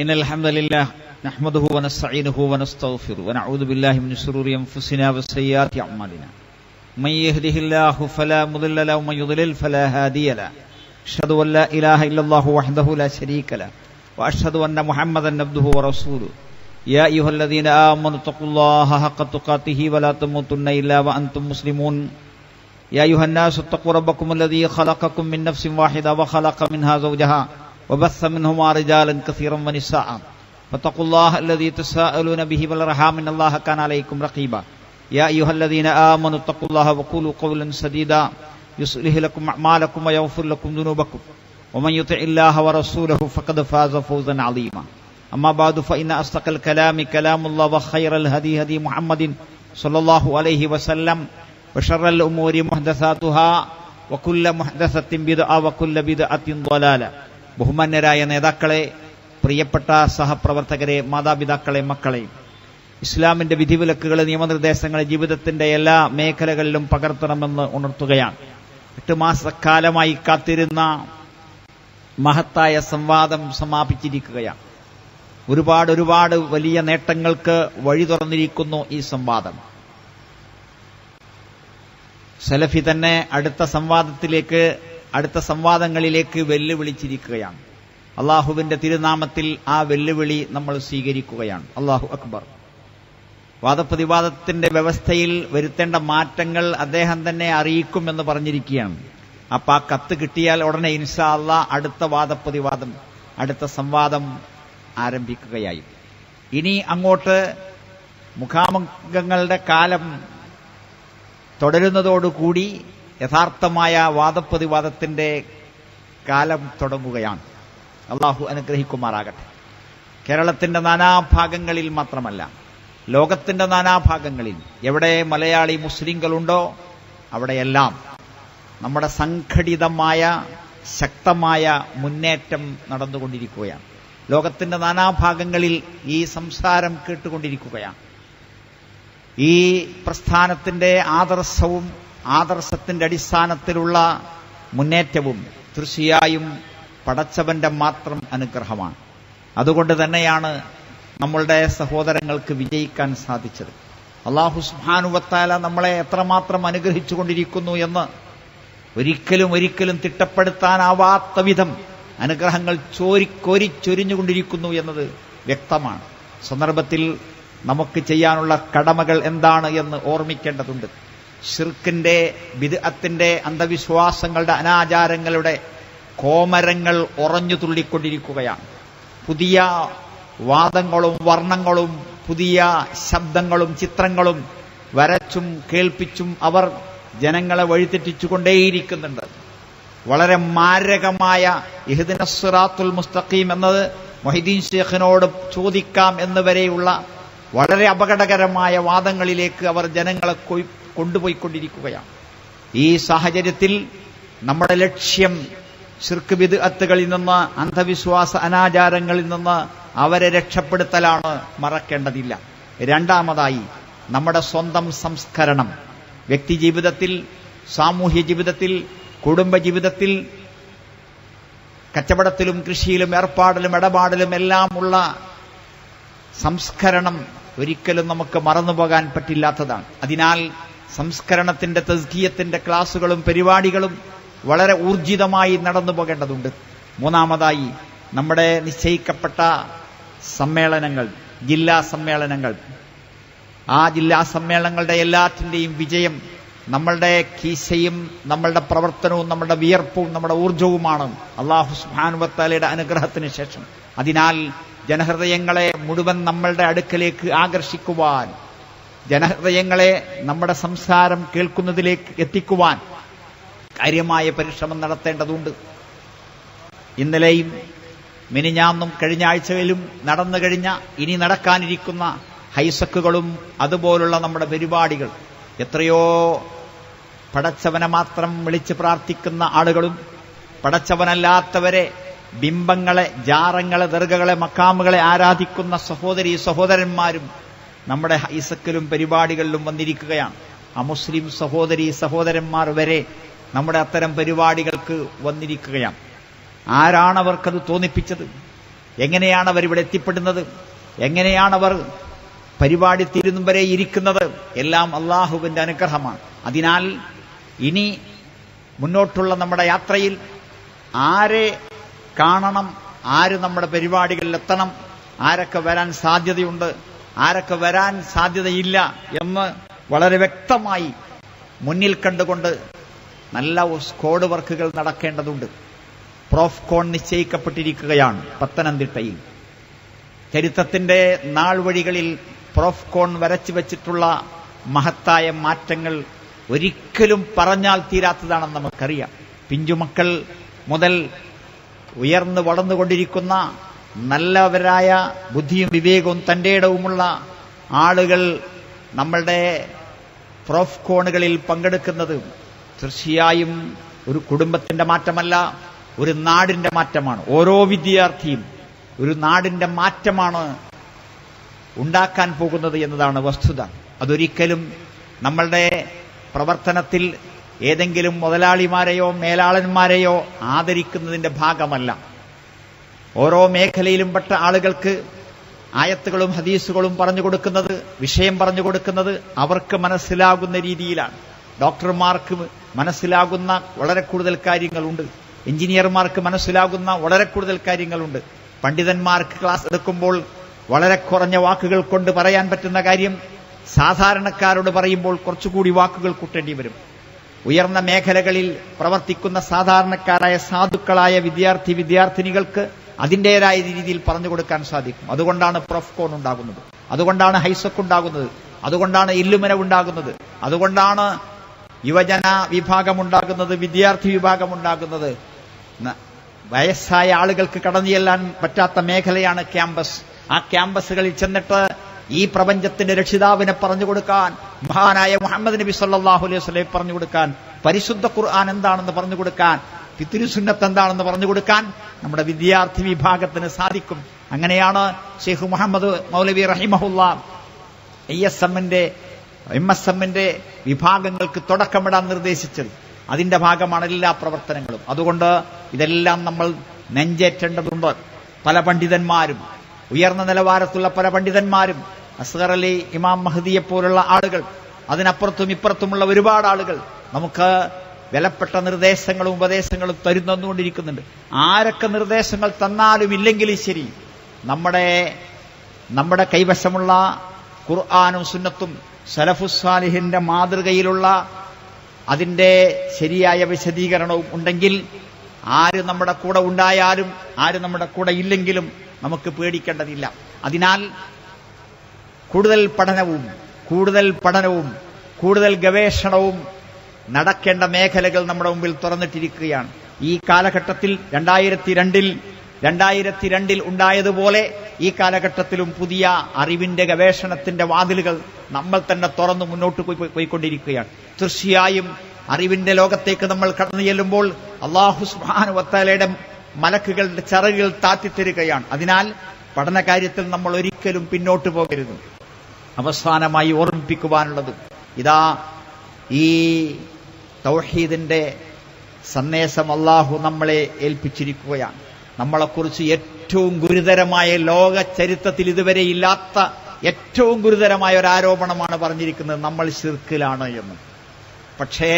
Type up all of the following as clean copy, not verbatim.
إن الحمد لله نحمده ونستعينه ونستغفره ونعوذ بالله من شرور أنفسنا وسيئات أعمالنا من يهده الله فلا مضل له ومن يضلل فلا هادي له أشهد أن لا إله إلا الله وحده لا شريك له وأشهد أن محمدا عبده ورسوله يا أيها الذين آمنوا اتقوا الله حق تقاته ولا تموتن إلا وأنتم مسلمون يا أيها الناس اتقوا ربكم الذي خلقكم من نفس واحدة وخلق منها زوجها وبث منهما رجالا كثيرا ونساء فاتقوا الله الذي تساءلون به والأرحام إن الله كان عليكم رقيبا يا أيها الذين آمنوا اتقوا الله وقولوا قولا سديدا يصلح لكم أعمالكم ويغفر لكم ذنوبكم ومن يطع الله ورسوله فقد فاز فوزا عظيما أما بعد فإن أصدق الكلام كلام الله وخير الهدي هدي محمد صلى الله عليه وسلم وشر الأمور محدثاتها وكل محدثة بدعة وكل بدعة ضلالة. ബഹുമാന്യരായ നേതാക്കളെ, പ്രിയപ്പെട്ട സഹപ്രവർത്തകരെ, മാതാപിതാക്കളെ, മക്കളെ, ഇസ്ലാമിന്റെ വിധിവിലക്കുകൾ, നിയമനിർദ്ദേശങ്ങൾ ജീവിതത്തിന്റെ എല്ലാ മേഖലകളിലും പകർത്തണമെന്ന് ഉണർത്തുകയാണ്. 8 മാസക്കാലമായി കാത്തിരുന്ന മഹത്തായ സംവാദം സമാപിച്ചിരിക്കുകയാണ്. ഒരുപാട് വലിയ നേട്ടങ്ങൾക്ക് വഴി തുറന്നിരിക്കുന്നു ഈ സംവാദം. സലഫി തന്നെ അടുത്ത സംവാദങ്ങളിലേക്ക് വെല്ലുവിളിച്ചിരിക്കുകയാണ്. അള്ളാഹുവിന്റെ തിരുനാമത്തിൽ ആ വെല്ലുവിളി നമ്മൾ സ്വീകരിക്കുകയാണ്. അള്ളാഹു അക്ബർ. വാദപ്രതിവാദത്തിന്റെ വ്യവസ്ഥയിൽ വരുത്തേണ്ട മാറ്റങ്ങൾ അദ്ദേഹം തന്നെ അറിയിക്കുമെന്ന് പറഞ്ഞിരിക്കുകയാണ്. അപ്പൊ ആ കത്ത് കിട്ടിയാൽ ഉടനെ ഇൻഷാ അല്ലാഹ് അടുത്ത വാദപ്രതിവാദം, അടുത്ത സംവാദം ആരംഭിക്കുകയായി. ഇനി അങ്ങോട്ട് മുഖാമുഖങ്ങളുടെ കാലം തുടരുന്നതോടുകൂടി യഥാർത്ഥമായ വാദപ്രതിവാദത്തിന്റെ കാലം തുടങ്ങുകയാണ്. അള്ളാഹു അനുഗ്രഹിക്കുമാറാകട്ടെ. കേരളത്തിന്റെ നാനാഭാഗങ്ങളിൽ മാത്രമല്ല, ലോകത്തിന്റെ നാനാഭാഗങ്ങളിൽ എവിടെ മലയാളി മുസ്ലിങ്ങളുണ്ടോ അവിടെയെല്ലാം നമ്മുടെ സംഘടിതമായ ശക്തമായ മുന്നേറ്റം നടന്നുകൊണ്ടിരിക്കുകയാണ്. ലോകത്തിന്റെ നാനാഭാഗങ്ങളിൽ ഈ സംസാരം കേട്ടുകൊണ്ടിരിക്കുകയാണ്. ഈ പ്രസ്ഥാനത്തിന്റെ ആദർശത്തിന്റെ അടിസ്ഥാനത്തിലുള്ള മുന്നേറ്റവും തീർച്ചയായും പടച്ചവന്റെ മാത്രം അനുഗ്രഹമാണ്. അതുകൊണ്ട് തന്നെയാണ് നമ്മളുടെ സഹോദരങ്ങൾക്ക് വിജയിക്കാൻ സാധിച്ചത്. അല്ലാഹു സുബ്ഹാനഹു വ തആല നമ്മളെ എത്രമാത്രം അനുഗ്രഹിച്ചുകൊണ്ടിരിക്കുന്നു എന്ന് ഒരിക്കലും തിട്ടപ്പെടുത്താനാവാത്ത വിധം അനുഗ്രഹങ്ങൾ കോരിച്ചൊരിഞ്ഞുകൊണ്ടിരിക്കുന്നു എന്നത് വ്യക്തമാണ്. സന്ദർഭത്തിൽ നമുക്ക് ചെയ്യാനുള്ള കടമകൾ എന്താണ് എന്ന് ഓർമ്മിക്കേണ്ടതുണ്ട്. ശിർക്കിന്റെ, ബിദ്അത്തിന്റെ, അന്ധവിശ്വാസങ്ങളുടെ, അനാചാരങ്ങളുടെ കോമരങ്ങൾ ഉറഞ്ഞു തുള്ളിക്കൊണ്ടിരിക്കുകയാണ്. പുതിയ വാദങ്ങളും വർണ്ണങ്ങളും പുതിയ ശബ്ദങ്ങളും ചിത്രങ്ങളും വരച്ചും കേൾപ്പിച്ചും അവർ ജനങ്ങളെ വഴിതെറ്റിച്ചുകൊണ്ടേയിരിക്കുന്നുണ്ട്. വളരെ മാരകമായ ഇഹ്ദിനസ് സിറാത്തുൽ മുസ്തഖീം എന്നത് മൊഹീദ്ദീൻ ശൈഖിനോട് ചോദിക്കാം എന്നുവരെയുള്ള വളരെ അപകടകരമായ വാദങ്ങളിലേക്ക് അവർ ജനങ്ങളെ കൊണ്ടുപോയിക്കൊണ്ടിരിക്കുകയാണ്. ഈ സാഹചര്യത്തിൽ നമ്മുടെ ലക്ഷ്യം ശിർക്ക് ബിദ്അത്തുകളിൽ നിന്ന്, അന്ധവിശ്വാസ അനാചാരങ്ങളിൽ നിന്ന് അവരെ രക്ഷപ്പെടുത്തലാണ്. മറക്കേണ്ടതില്ല. രണ്ടാമതായി നമ്മുടെ സ്വന്തം സംസ്കരണം, വ്യക്തി ജീവിതത്തിൽ, സാമൂഹ്യ ജീവിതത്തിൽ, കുടുംബ ജീവിതത്തിൽ, കച്ചവടത്തിലും കൃഷിയിലും ഏർപ്പാടിലും ഇടപാടിലും എല്ലാമുള്ള സംസ്കരണം ഒരിക്കലും നമുക്ക് മറന്നുപോകാൻ പറ്റില്ലാത്തതാണ്. അതിനാൽ സംസ്കരണത്തിന്റെ, തസ്കിയത്തിന്റെ ക്ലാസുകളും പരിപാടികളും വളരെ ഊർജിതമായി നടന്നു പോകേണ്ടതുണ്ട്. മൂന്നാമതായി നമ്മുടെ നിശ്ചയിക്കപ്പെട്ട സമ്മേളനങ്ങൾ, ജില്ലാ സമ്മേളനങ്ങൾ, ആ ജില്ലാ സമ്മേളനങ്ങളുടെ എല്ലാറ്റിന്റെയും വിജയം നമ്മളുടെ കീശയും നമ്മളുടെ പ്രവർത്തനവും നമ്മളുടെ വിയർപ്പും നമ്മുടെ ഊർജവുമാണ് അല്ലാഹു സുബ്ഹാനഹു വ തആലയുടെ അനുഗ്രഹത്തിന് ശേഷം. അതിനാൽ ജനഹൃദയങ്ങളെ മുഴുവൻ നമ്മളുടെ അടുക്കലേക്ക് ആകർഷിക്കുവാൻ, ജനഹൃദയങ്ങളെ നമ്മുടെ സംസാരം കേൾക്കുന്നതിലേക്ക് എത്തിക്കുവാൻ കാര്യമായ പരിശ്രമം നടത്തേണ്ടതുണ്ട്. ഇന്നലെയും മിനിഞ്ഞാന്നും കഴിഞ്ഞ ആഴ്ചയിലും നടന്നു കഴിഞ്ഞ, ഇനി നടക്കാനിരിക്കുന്ന ഹൈസക്കുകളും അതുപോലുള്ള നമ്മുടെ പരിപാടികൾ, എത്രയോ പടച്ചവനെ മാത്രം വിളിച്ച് പ്രാർത്ഥിക്കുന്ന ആളുകളും പടച്ചവനല്ലാത്തവരെ, ബിംബങ്ങളെ, ജാറങ്ങളെ, ദർഗകളെ, മക്കാമുകളെ ആരാധിക്കുന്ന സഹോദരന്മാരും നമ്മുടെ ഹൈസക്കിലും പരിപാടികളിലും വന്നിരിക്കുകയാണ്. അമുസ്ലിം സഹോദരന്മാർ വരെ നമ്മുടെ അത്തരം പരിപാടികൾക്ക് വന്നിരിക്കുകയാണ്. ആരാണ് അവർക്കത് തോന്നിപ്പിച്ചത്? എങ്ങനെയാണ് അവരിവിടെ എത്തിപ്പെടുന്നത്, എങ്ങനെയാണവർ പരിപാടി തീരുന്നും വരെ ഇരിക്കുന്നത്, എല്ലാം അള്ളാഹുവിന്റെ അനുഗ്രഹമാണ്. അതിനാൽ ഇനി മുന്നോട്ടുള്ള നമ്മുടെ യാത്രയിൽ ആരെ കാണണം, ആര് നമ്മുടെ പരിപാടികളിൽ എത്തണം, ആരൊക്കെ വരാൻ സാധ്യതയുണ്ട്, ആരൊക്കെ വരാൻ സാധ്യതയില്ല എന്ന് വളരെ വ്യക്തമായി മുന്നിൽ കണ്ടുകൊണ്ട് നല്ല സ്ക്വാഡ് വർക്കുകൾ നടക്കേണ്ടതുണ്ട്. പ്രോഫ്കോൺ നിശ്ചയിക്കപ്പെട്ടിരിക്കുകയാണ് പത്തനംതിട്ടയിൽ. ചരിത്രത്തിന്റെ നാൾ വഴികളിൽ പ്രോഫ്കോൺ വരച്ചു വച്ചിട്ടുള്ള മഹത്തായ മാറ്റങ്ങൾ ഒരിക്കലും പറഞ്ഞാൽ തീരാത്തതാണെന്ന് നമുക്കറിയാം. പിഞ്ചുമക്കൾ മുതൽ ഉയർന്നു വളർന്നുകൊണ്ടിരിക്കുന്ന നല്ലവരായ ബുദ്ധിയും വിവേകവും തന്റെ ഇടവുമുള്ള ആളുകൾ നമ്മളുടെ പ്രോഫ്കോണുകളിൽ പങ്കെടുക്കുന്നത് തീർച്ചയായും ഒരു കുടുംബത്തിന്റെ മാറ്റമല്ല, ഒരു നാടിന്റെ മാറ്റമാണ്. ഓരോ വിദ്യാർത്ഥിയും ഒരു നാടിന്റെ മാറ്റമാണ് ഉണ്ടാക്കാൻ പോകുന്നത് എന്നതാണ് വസ്തുത. അതൊരിക്കലും നമ്മളുടെ പ്രവർത്തനത്തിൽ ഏതെങ്കിലും മുതലാളിമാരെയോ മേലാളന്മാരെയോ ആദരിക്കുന്നതിന്റെ ഭാഗമല്ല. ഓരോ മേഖലയിലും പെട്ട ആളുകൾക്ക് ആയത്തുകളും ഹദീസുകളും പറഞ്ഞു കൊടുക്കുന്നത്, വിഷയം പറഞ്ഞു കൊടുക്കുന്നത് അവർക്ക് മനസ്സിലാകുന്ന രീതിയിലാണ്. ഡോക്ടർമാർക്ക് മനസ്സിലാകുന്ന വളരെ കൂടുതൽ കാര്യങ്ങളുണ്ട്, എഞ്ചിനീയർമാർക്ക് മനസ്സിലാകുന്ന വളരെ കൂടുതൽ കാര്യങ്ങളുണ്ട്. പണ്ഡിതന്മാർക്ക് ക്ലാസ് എടുക്കുമ്പോൾ വളരെ കുറഞ്ഞ വാക്കുകൾ കൊണ്ട് പറയാൻ പറ്റുന്ന കാര്യം സാധാരണക്കാരോട് പറയുമ്പോൾ കുറച്ചുകൂടി വാക്കുകൾ കൂട്ടേണ്ടി വരും. ഉയർന്ന മേഖലകളിൽ പ്രവർത്തിക്കുന്ന സാധാരണക്കാരായ സാധുക്കളായ വിദ്യാർത്ഥിനികൾക്ക് അതിൻ്റെതായ രീതിയിൽ പറഞ്ഞു കൊടുക്കാൻ സാധിക്കും. അതുകൊണ്ടാണ് പ്രോഫ്കോൺ ഉണ്ടാകുന്നത്, അതുകൊണ്ടാണ് ഹൈസെക് ഉണ്ടാകുന്നത്, അതുകൊണ്ടാണ് ഇല്ലുമന ഉണ്ടാകുന്നത്, അതുകൊണ്ടാണ് യുവജന വിഭാഗമുണ്ടാകുന്നത്, വിദ്യാർത്ഥി വിഭാഗമുണ്ടാകുന്നത്. വയസ്സായ ആളുകൾക്ക് കടന്നു ചെല്ലാൻ പറ്റാത്ത മേഖലയാണ് ക്യാമ്പസ്. ആ ക്യാമ്പസുകളിൽ ചെന്നിട്ട് ഈ പ്രപഞ്ചത്തിന്റെ രക്ഷിതാവിനെ പറഞ്ഞു കൊടുക്കാൻ, മഹാനായ മുഹമ്മദ് നബി സല്ലല്ലാഹു അലൈഹി വസല്ലം പറഞ്ഞു കൊടുക്കാൻ, പരിശുദ്ധ ഖുർആൻ എന്താണെന്ന് പറഞ്ഞു കൊടുക്കാൻ, തിരുസുന്നത്ത് എന്താണെന്ന് പറഞ്ഞു കൊടുക്കാൻ നമ്മുടെ വിദ്യാർത്ഥി വിഭാഗത്തിന് സാധിക്കും. അങ്ങനെയാണ് ഷെയ്ഖ് മുഹമ്മദ് മൗലവി റഹിമഹുല്ലാ MSMന്റെ വിഭാഗങ്ങൾക്ക് തുടക്കമിടാൻ നിർദ്ദേശിച്ചത്. അതിന്റെ ഭാഗമാണ് എല്ലാ പ്രവർത്തനങ്ങളും. അതുകൊണ്ട് ഇതെല്ലാം നമ്മൾ നെഞ്ചേറ്റേണ്ടതുണ്ട്. പല പണ്ഡിതന്മാരും, ഉയർന്ന നിലവാരത്തുള്ള പല പണ്ഡിതന്മാരും, അസ്ഗർ അലി ഇമാം മഹദിയെ പോലുള്ള ആളുകൾ, അതിനപ്പുറത്തും ഇപ്പുറത്തുമുള്ള ഒരുപാട് ആളുകൾ നമുക്ക് വിലപ്പെട്ട നിർദ്ദേശങ്ങളും ഉപദേശങ്ങളും തരുന്നുകൊണ്ടിരിക്കുന്നുണ്ട്. ആരൊക്കെ നിർദ്ദേശങ്ങൾ തന്നാലും ഇല്ലെങ്കിലും ശരി, നമ്മുടെ കൈവശമുള്ള ഖുർആനും സുന്നത്തും സലഫുസ്സാലിഹിന്റെ മാതൃകയിലുള്ള അതിന്റെ ശരിയായ വിശദീകരണവും ഉണ്ടെങ്കിൽ ആര് നമ്മുടെ കൂടെ ഉണ്ടായാലും ആര് നമ്മുടെ കൂടെ ഇല്ലെങ്കിലും നമുക്ക് പേടിക്കേണ്ടതില്ല. അതിനാൽ കൂടുതൽ പഠനവും കൂടുതൽ ഗവേഷണവും നടക്കേണ്ട മേഖലകൾ നമ്മുടെ മുമ്പിൽ തുറന്നിട്ടിരിക്കുകയാണ്. ഈ കാലഘട്ടത്തിൽ 2002 ഉണ്ടായതുപോലെ ഈ കാലഘട്ടത്തിലും പുതിയ അറിവിന്റെ ഗവേഷണത്തിന്റെ വാതിലുകൾ നമ്മൾ തന്നെ തുറന്നു മുന്നോട്ട് പോയിക്കൊണ്ടിരിക്കുകയാണ്. തീർച്ചയായും അറിവിന്റെ ലോകത്തേക്ക് നമ്മൾ കടന്നു ചെല്ലുമ്പോൾ അല്ലാഹു സുബ്ഹാനഹു വ തആലയുടെ മലക്കുകളുടെ ചിറകുകൾ താത്തിത്തരികയാണ്. അതിനാൽ പഠന കാര്യത്തിൽ നമ്മൾ ഒരിക്കലും പിന്നോട്ട് പോകരുത്. അവസാനമായി ഓർമ്മിപ്പിക്കുവാനുള്ളത്, ഇതാ ഈ തൗഹീദിന്റെ സന്ദേശം അല്ലാഹു നമ്മളെ ഏൽപ്പിച്ചിരിക്കുകയാണ്. നമ്മളെക്കുറിച്ച് ഏറ്റവും ഗുരുതരമായ, ലോക ചരിത്രത്തിൽ ഇതുവരെ ഇല്ലാത്ത ഏറ്റവും ഗുരുതരമായ ഒരു ആരോപണമാണ് പറഞ്ഞിരിക്കുന്നത്, നമ്മൾ ശിർക്കിലാണ് എന്ന്. പക്ഷേ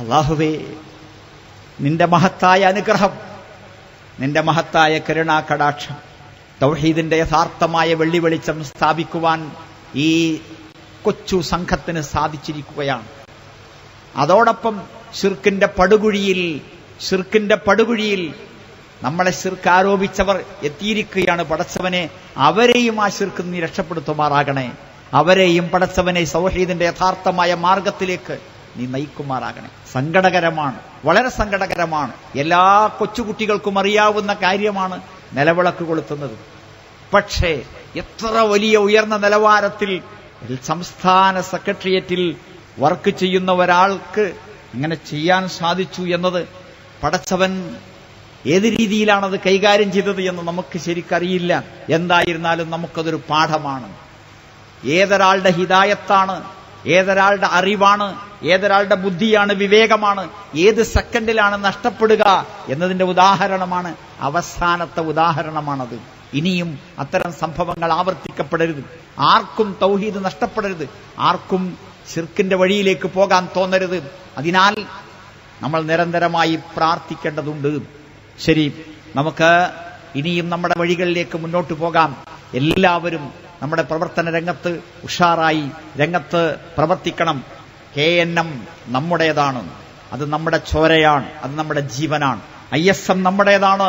അല്ലാഹുവേ, നിന്റെ മഹത്തായ അനുഗ്രഹം, നിന്റെ മഹത്തായ കരുണാകടാക്ഷം, തൗഹീദിന്റെ യഥാർത്ഥമായ വെള്ളി വെളിച്ചം സ്ഥാപിക്കുവാൻ ഈ കൊച്ചു സംഘത്തിന് സാധിച്ചിരിക്കുകയാണ്. അതോടൊപ്പം ശിർക്കിന്റെ പടുകുഴിയിൽ നമ്മളെ ശിർക്ക് ആരോപിച്ചവർ എത്തിയിരിക്കുകയാണ്. പടച്ചവനെ, അവരെയും ആ ശിർക്ക് നീ രക്ഷപ്പെടുത്തുമാറാകണേ. അവരെയും പടച്ചവനെ തൗഹീദിന്റെ യഥാർത്ഥമായ മാർഗത്തിലേക്ക് നീ നയിക്കുമാറാകണേ. സങ്കടകരമാണ്, വളരെ സങ്കടകരമാണ്. എല്ലാ കൊച്ചുകുട്ടികൾക്കും അറിയാവുന്ന കാര്യമാണ് നിലവിളക്ക് കൊളുത്തുന്നത്. പക്ഷേ എത്ര വലിയ ഉയർന്ന നിലവാരത്തിൽ സംസ്ഥാന സെക്രട്ടേറിയറ്റിൽ വർക്ക് ചെയ്യുന്ന ഒരാൾക്ക് ഇങ്ങനെ ചെയ്യാൻ സാധിച്ചു എന്നത്, പടച്ചവൻ ഏത് രീതിയിലാണത് കൈകാര്യം ചെയ്തത് എന്ന് നമുക്ക് ശരിക്കറിയില്ല. എന്തായിരുന്നാലും നമുക്കതൊരു പാഠമാണ്. ഏതൊരാളുടെ ഹിദായത്താണ്, ഏതൊരാളുടെ അറിവാണ്, ഏതൊരാളുടെ ബുദ്ധിയാണ്, വിവേകമാണ് ഏത് സെക്കൻഡിലാണ് നഷ്ടപ്പെടുക എന്നതിന്റെ ഉദാഹരണമാണ് അവസാനത്തെ ഉദാഹരണമാണത്. ഇനിയും അത്തരം സംഭവങ്ങൾ ആവർത്തിക്കപ്പെടരുത്. ആർക്കും തൗഹീദ് നഷ്ടപ്പെടരുത്. ആർക്കും ശിർക്കിന്റെ വഴിയിലേക്ക് പോകാൻ തോന്നരുത്. അതിനാൽ നമ്മൾ നിരന്തരമായി പ്രാർത്ഥിക്കേണ്ടതുണ്ട്. ശരി, നമുക്ക് ഇനിയും നമ്മുടെ വഴികളിലേക്ക് മുന്നോട്ട് പോകാം. എല്ലാവരും നമ്മുടെ പ്രവർത്തന രംഗത്ത് ഉഷാറായി രംഗത്ത് പ്രവർത്തിക്കണം. KNM നമ്മുടേതാണ്, അത് നമ്മുടെ ചോരയാണ്, അത് നമ്മുടെ ജീവനാണ്. ISM നമ്മുടേതാണ്,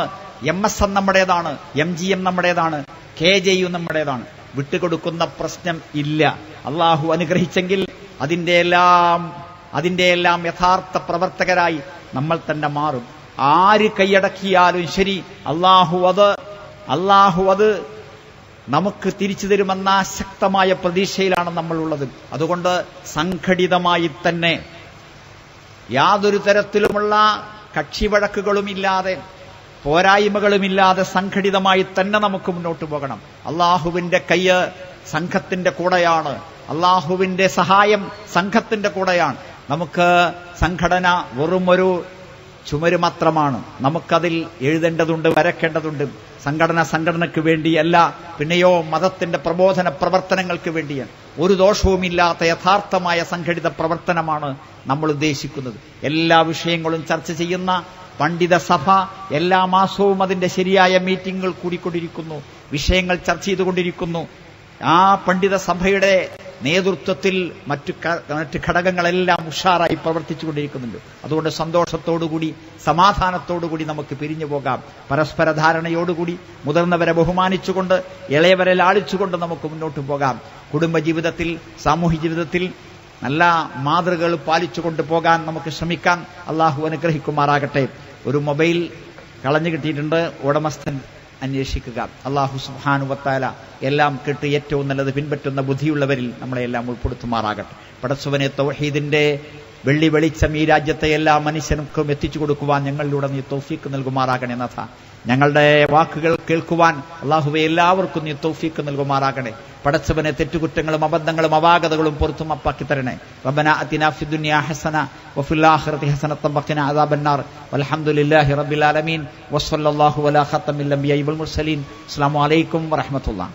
MSM നമ്മുടേതാണ്, MGM നമ്മുടേതാണ്, KJU നമ്മുടേതാണ്. വിട്ടുകൊടുക്കുന്ന പ്രശ്നം ഇല്ല. അള്ളാഹു അനുഗ്രഹിച്ചെങ്കിൽ അതിന്റെ എല്ലാം യഥാർത്ഥ പ്രവർത്തകരായി നമ്മൾ തന്നെ മാറും. ആര് കൈയടക്കിയാലും ശരി, അള്ളാഹു അത് നമുക്ക് തിരിച്ചു തരുമെന്ന ശക്തമായ പ്രതീക്ഷയിലാണ് നമ്മളുള്ളത്. അതുകൊണ്ട് സംഘടിതമായി തന്നെ യാതൊരു തരത്തിലുമുള്ള കക്ഷിവഴക്കുകളുമില്ലാതെ പോരായ്മകളുമില്ലാതെ സംഘടിതമായി തന്നെ നമുക്ക് മുന്നോട്ട് പോകണം. അള്ളാഹുവിന്റെ കയ്യ് സംഘത്തിന്റെ കൂടെയാണ്, അള്ളാഹുവിന്റെ സഹായം സംഘത്തിന്റെ കൂടെയാണ്. നമുക്ക് സംഘടന വെറുമൊരു ചുമര് മാത്രമാണ്. നമുക്കതിൽ എഴുതേണ്ടതുണ്ട്, വരക്കേണ്ടതുണ്ട്. സംഘടനയ്ക്ക് വേണ്ടിയല്ല, പിന്നെയോ മതത്തിന്റെ പ്രബോധന പ്രവർത്തനങ്ങൾക്ക് വേണ്ടിയാണ്. ഒരു ദോഷവുമില്ലാത്ത യഥാർത്ഥമായ സംഘടിത പ്രവർത്തനമാണ് നമ്മൾ ഉദ്ദേശിക്കുന്നത്. എല്ലാ വിഷയങ്ങളും ചർച്ച ചെയ്യുന്ന പണ്ഡിത സഭ എല്ലാ മാസവും അതിന്റെ ശരിയായ മീറ്റിംഗുകൾ കൂടിക്കൊണ്ടിരിക്കുന്നു, വിഷയങ്ങൾ ചർച്ച ചെയ്തുകൊണ്ടിരിക്കുന്നു. ആ പണ്ഡിത സഭയുടെ നേതൃത്വത്തിൽ മറ്റ് ഘടകങ്ങളെല്ലാം ഉഷാറായി പ്രവർത്തിച്ചുകൊണ്ടിരിക്കുന്നുണ്ട്. അതുകൊണ്ട് സന്തോഷത്തോടുകൂടി സമാധാനത്തോടുകൂടി നമുക്ക് പിരിഞ്ഞു പോകാം. പരസ്പര ധാരണയോടുകൂടി മുതിർന്നവരെ ബഹുമാനിച്ചുകൊണ്ട് ഇളയവരെ ലാളിച്ചുകൊണ്ട് നമുക്ക് മുന്നോട്ട് പോകാം. കുടുംബജീവിതത്തിൽ സാമൂഹ്യ ജീവിതത്തിൽ നല്ല മാതൃകകൾ പാലിച്ചുകൊണ്ട് പോകാൻ നമുക്ക് ശ്രമിക്കാം. അള്ളാഹു അനുഗ്രഹിക്കുമാറാകട്ടെ. ഒരു മൊബൈൽ കളഞ്ഞു കിട്ടിയിട്ടുണ്ട്, ഉടമസ്ഥൻ അന്വേഷിക്കുക. അള്ളാഹു സുബ്ഹാനഹു വ തആല എല്ലാം കേട്ട് ഏറ്റവും നല്ലത് പിൻപറ്റുന്ന ബുദ്ധിയുള്ളവരിൽ നമ്മളെല്ലാം ഉൾപ്പെടുത്തുമാറാകട്ടെ. പടച്ചവനെ, തൗഹീദിന്റെ വെള്ളി വെളിച്ചം ഈ രാജ്യത്തെ എല്ലാ മനുഷ്യർക്കും എത്തിച്ചു കൊടുക്കുവാൻ ഞങ്ങളിലൂടെ നീ തൗഫീക്ക് നൽകുമാറാകണേ നാഥ. ഞങ്ങളുടെ വാക്കുകൾ കേൾക്കുവാൻ അള്ളാഹുവെ എല്ലാവർക്കും നീ തൗഫീക്ക് നൽകുമാറാകണേ. പടച്ചവനെ, തെറ്റുകുറ്റങ്ങളും അബദ്ധങ്ങളും അപാകതകളും പുറത്തും അപ്പാക്കി തരണേ. റബ്ബന അതിനാ ഫിദ്ദുനിയാ ഹസന വഫിൽ ആഖിറതി ഹസനതൻ വഖിനാ അദാബന്നാർ. വൽഹംദുലില്ലാഹി റബ്ബിൽ ആലമീൻ വസല്ലല്ലാഹു അലാ ഖാതമിൽ അംബിയാഇ വൽ മുർസലീൻ. അസ്സലാമു അലൈക്കും വറഹ്മത്തുള്ളാഹി.